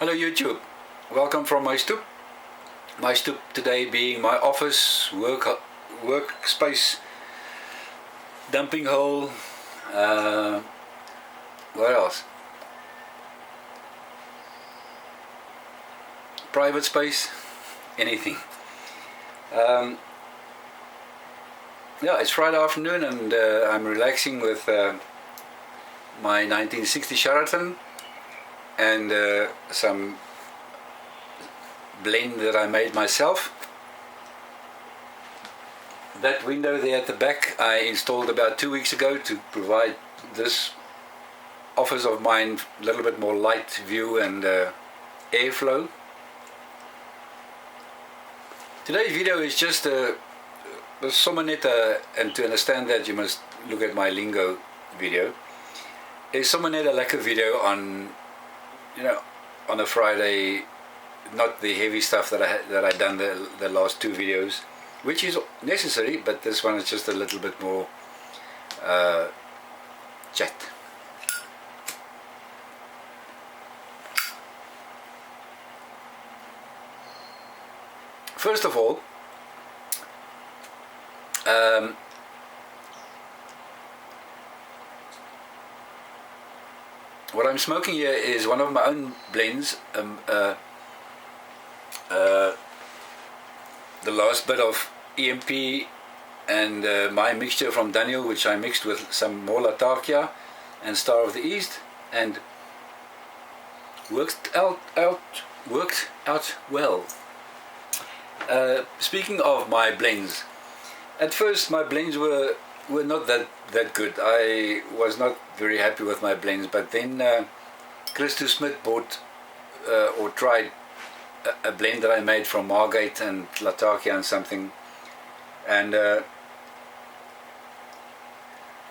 Hello YouTube, welcome from my stoep. My stoep today being my office, workspace, dumping hole, what else? Private space, anything. Yeah, it's Friday afternoon and I'm relaxing with my 1960 Sheraton and some blend that I made myself. That window there at the back I installed about 2 weeks ago to provide this office of mine a little bit more light view and airflow. Today's video is just a Sommer, and to understand that you must look at my lingo video. Is Sommer net a lekker video on, on a Friday, not the heavy stuff that I done the last two videos, which is necessary, but this one is just a little bit more chat. First of all, what I'm smoking here is one of my own blends, the last bit of EMP and my mixture from Daniel, which I mixed with some more Latakia and Star of the East, and worked out well. Speaking of my blends, at first my blends were not that good. I was not very happy with my blends, but then Christo Smith bought or tried a blend that I made from Margate and Latakia and something, and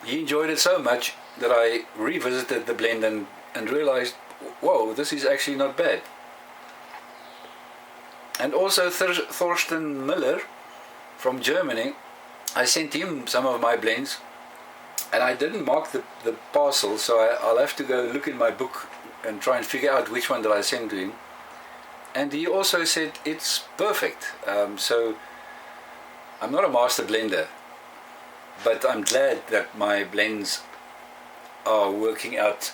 he enjoyed it so much that I revisited the blend and realized, whoa, this is actually not bad. And also Thorsten Miller from Germany, I sent him some of my blends and I didn't mark the parcel, so I'll have to go look in my book and try and figure out which one that I sent to him. And he also said it's perfect. So I'm not a master blender, but I'm glad that my blends are working out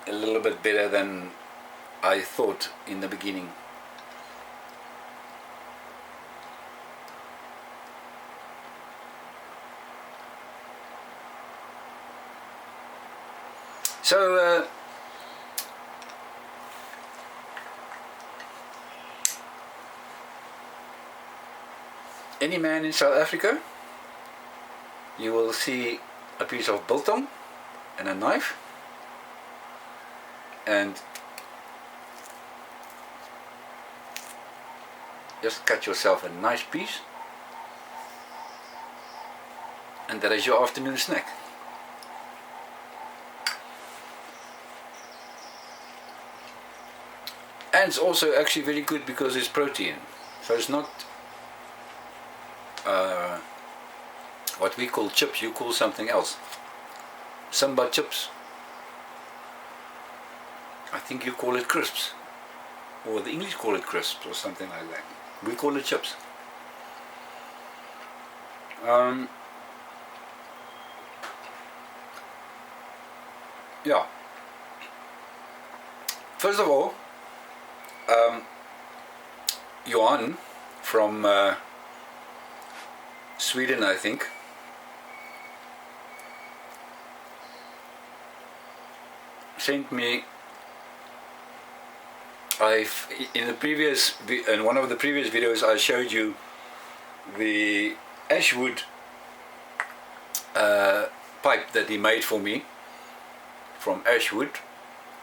a little bit better than I thought in the beginning. So any man in South Africa, you will see a piece of biltong and a knife, and just cut yourself a nice piece, and that is your afternoon snack. And it's also actually very good because it's protein, so it's not what we call chips, you call something else. Samba chips, I think you call it crisps, or the English call it crisps or something like that. We call it chips. Yeah, first of all, Johan from Sweden, I think, sent me. In one of the previous videos, I showed you the ashwood pipe that he made for me from ashwood,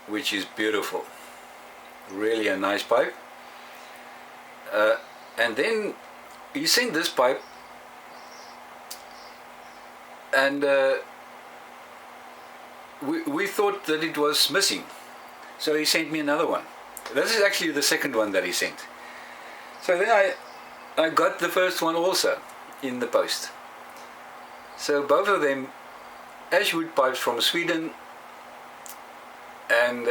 which is beautiful. Really a nice pipe. And then he sent this pipe, and we thought that it was missing, so he sent me another one. This is actually the second one that he sent. So then I got the first one also in the post. So both of them ashwood pipes from Sweden, and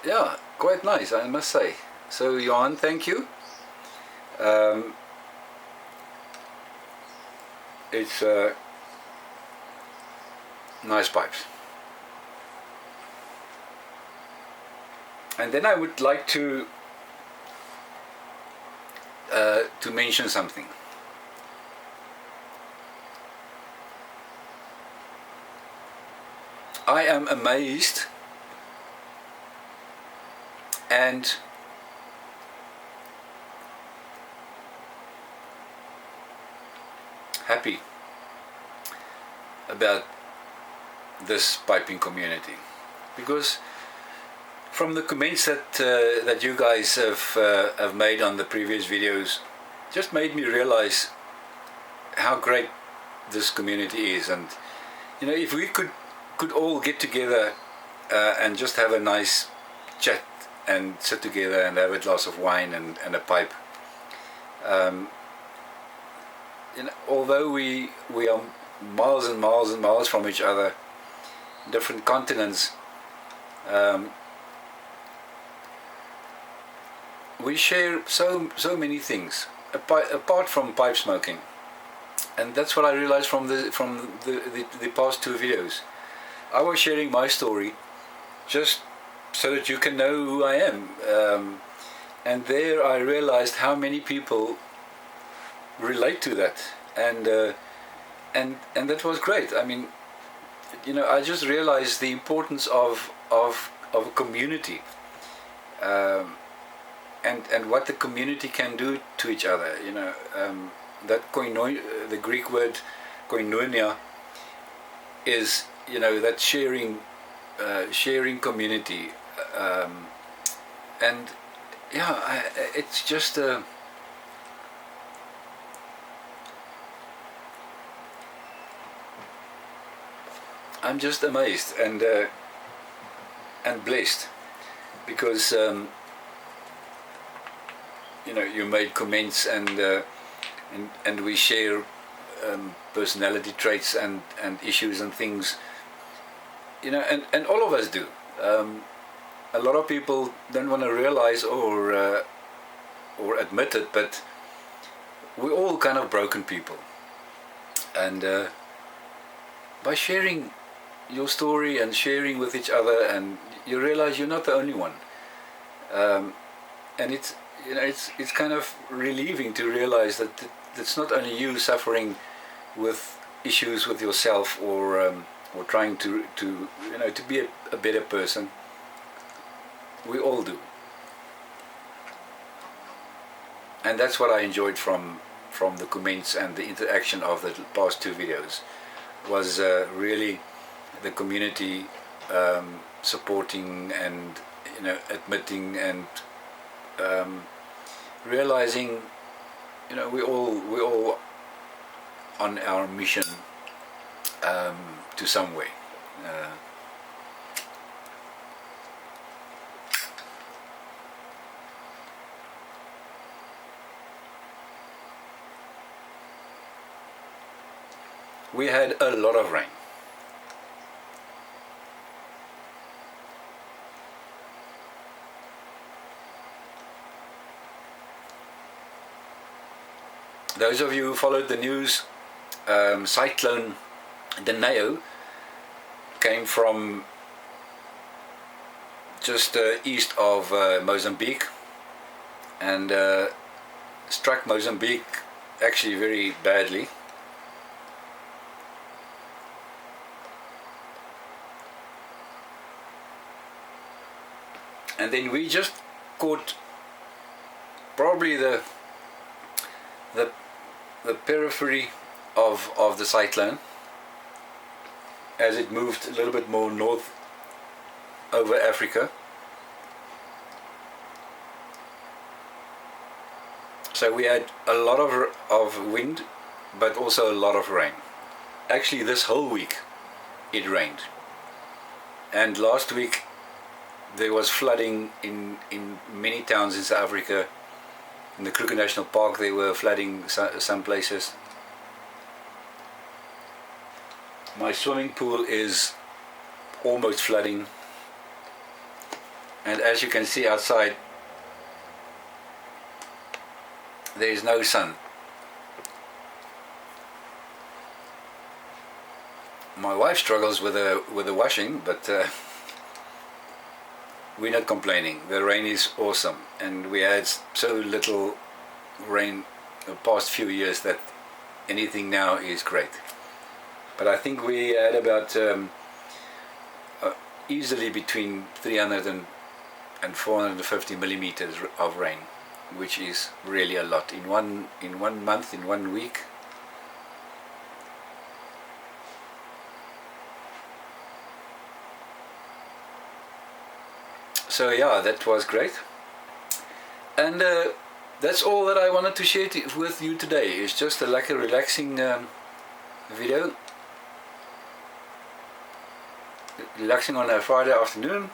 yeah, quite nice, I must say. So Johan, thank you. It's nice pipes. And then I would like to mention something. I am amazed and happy about this piping community, because from the comments that you guys have made on the previous videos, just made me realize how great this community is. And if we could all get together and just have a nice chat and sit together and have a glass of wine and a pipe, although we are miles and miles and miles from each other, different continents, we share so many things apart from pipe smoking. And that's what I realized from the past two videos. I was sharing my story just so that you can know who I am, and there I realized how many people relate to that, and that was great. I mean, I just realized the importance of a community, and what the community can do to each other. That the Greek word koinonia is that sharing community, and yeah, it's just I'm just amazed and blessed, because you made comments and we share personality traits and issues and things, and all of us do. A lot of people don't want to realize or admit it, but we're all kind of broken people, and by sharing your story and sharing with each other, and you realize you're not the only one, and it's kind of relieving to realize that it's not only you suffering with issues with yourself, or trying to be a better person. We all do, and that's what I enjoyed from the comments and the interaction of the past two videos, was really the community supporting and admitting and realizing we all on our mission to some way. We had a lot of rain. Those of you who followed the news, Cyclone Deneo came from just east of Mozambique, and struck Mozambique actually very badly. And then we just caught probably the periphery of the cyclone as it moved a little bit more north over Africa. So we had a lot of wind, but also a lot of rain. Actually, this whole week it rained, and last week there was flooding in many towns in South Africa. In the Kruger National Park they were flooding some places. My swimming pool is almost flooding, and as you can see outside, there is no sun. My wife struggles with the washing, but we're not complaining. The rain is awesome, and we had so little rain the past few years that anything now is great. But I think we had about easily between 300 and 450 millimeters of rain, which is really a lot in one month, in 1 week. So yeah, that was great, and that's all that I wanted to share with you today. It's just like a relaxing video, relaxing on a Friday afternoon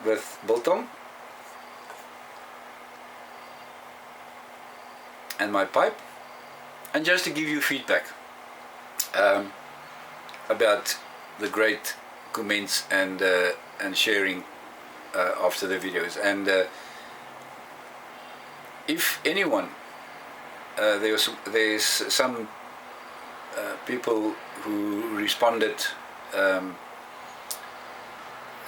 with biltong and my pipe, and just to give you feedback about the great comments and sharing after the videos. And if anyone, there's some people who responded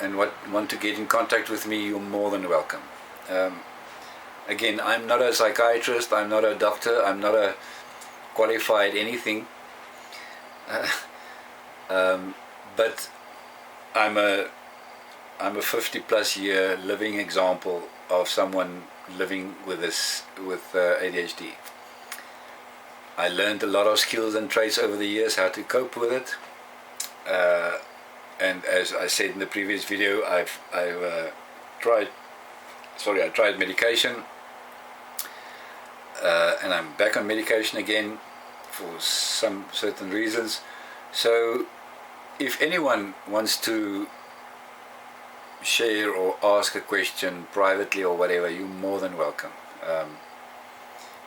and want to get in contact with me, you're more than welcome. Again, I'm not a psychiatrist, I'm not a doctor, I'm not a qualified anything, but I'm a 50+ year living example of someone living with ADHD. I learned a lot of skills and traits over the years, how to cope with it, and as I said in the previous video, I tried medication, and I'm back on medication again for some certain reasons. So if anyone wants to share or ask a question privately or whatever, you're more than welcome.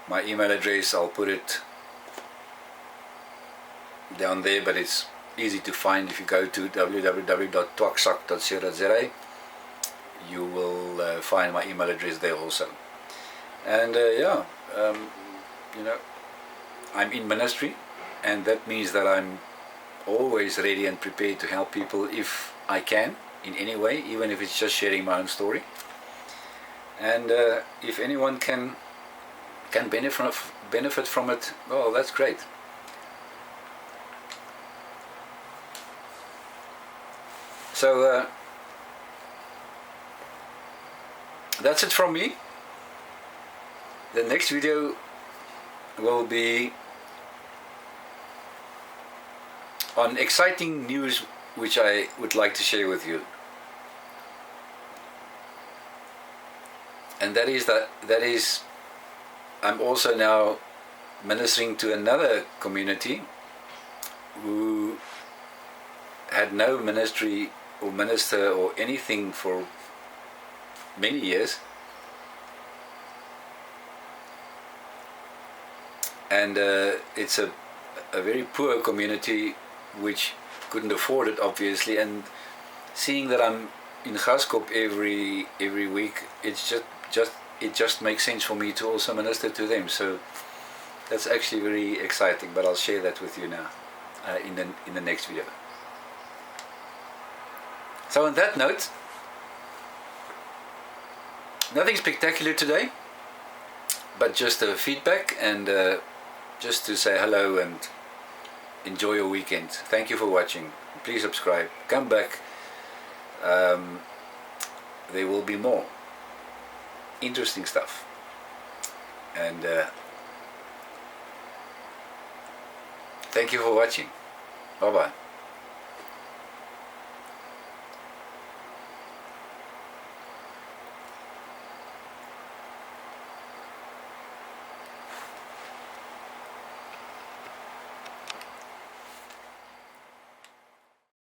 My email address, I'll put it down there, but it's easy to find. If you go to www.twaksak.co.za, you will find my email address there also. And I'm in ministry, and that means that I'm always ready and prepared to help people if I can, in any way, even if it's just sharing my own story. And if anyone can benefit from it, well, that's great. So that's it from me. The next video will be on exciting news which I would like to share with you. And that is I'm also now ministering to another community who had no ministry or minister or anything for many years, and it's a very poor community which couldn't afford it, obviously. And seeing that I'm in Gaskop every week, it just makes sense for me to also minister to them. So that's actually very exciting, but I'll share that with you now in the next video. So on that note, nothing spectacular today, but just a feedback and just to say hello and enjoy your weekend. Thank you for watching. Please subscribe. Come back. There will be more interesting stuff. And thank you for watching. Bye bye.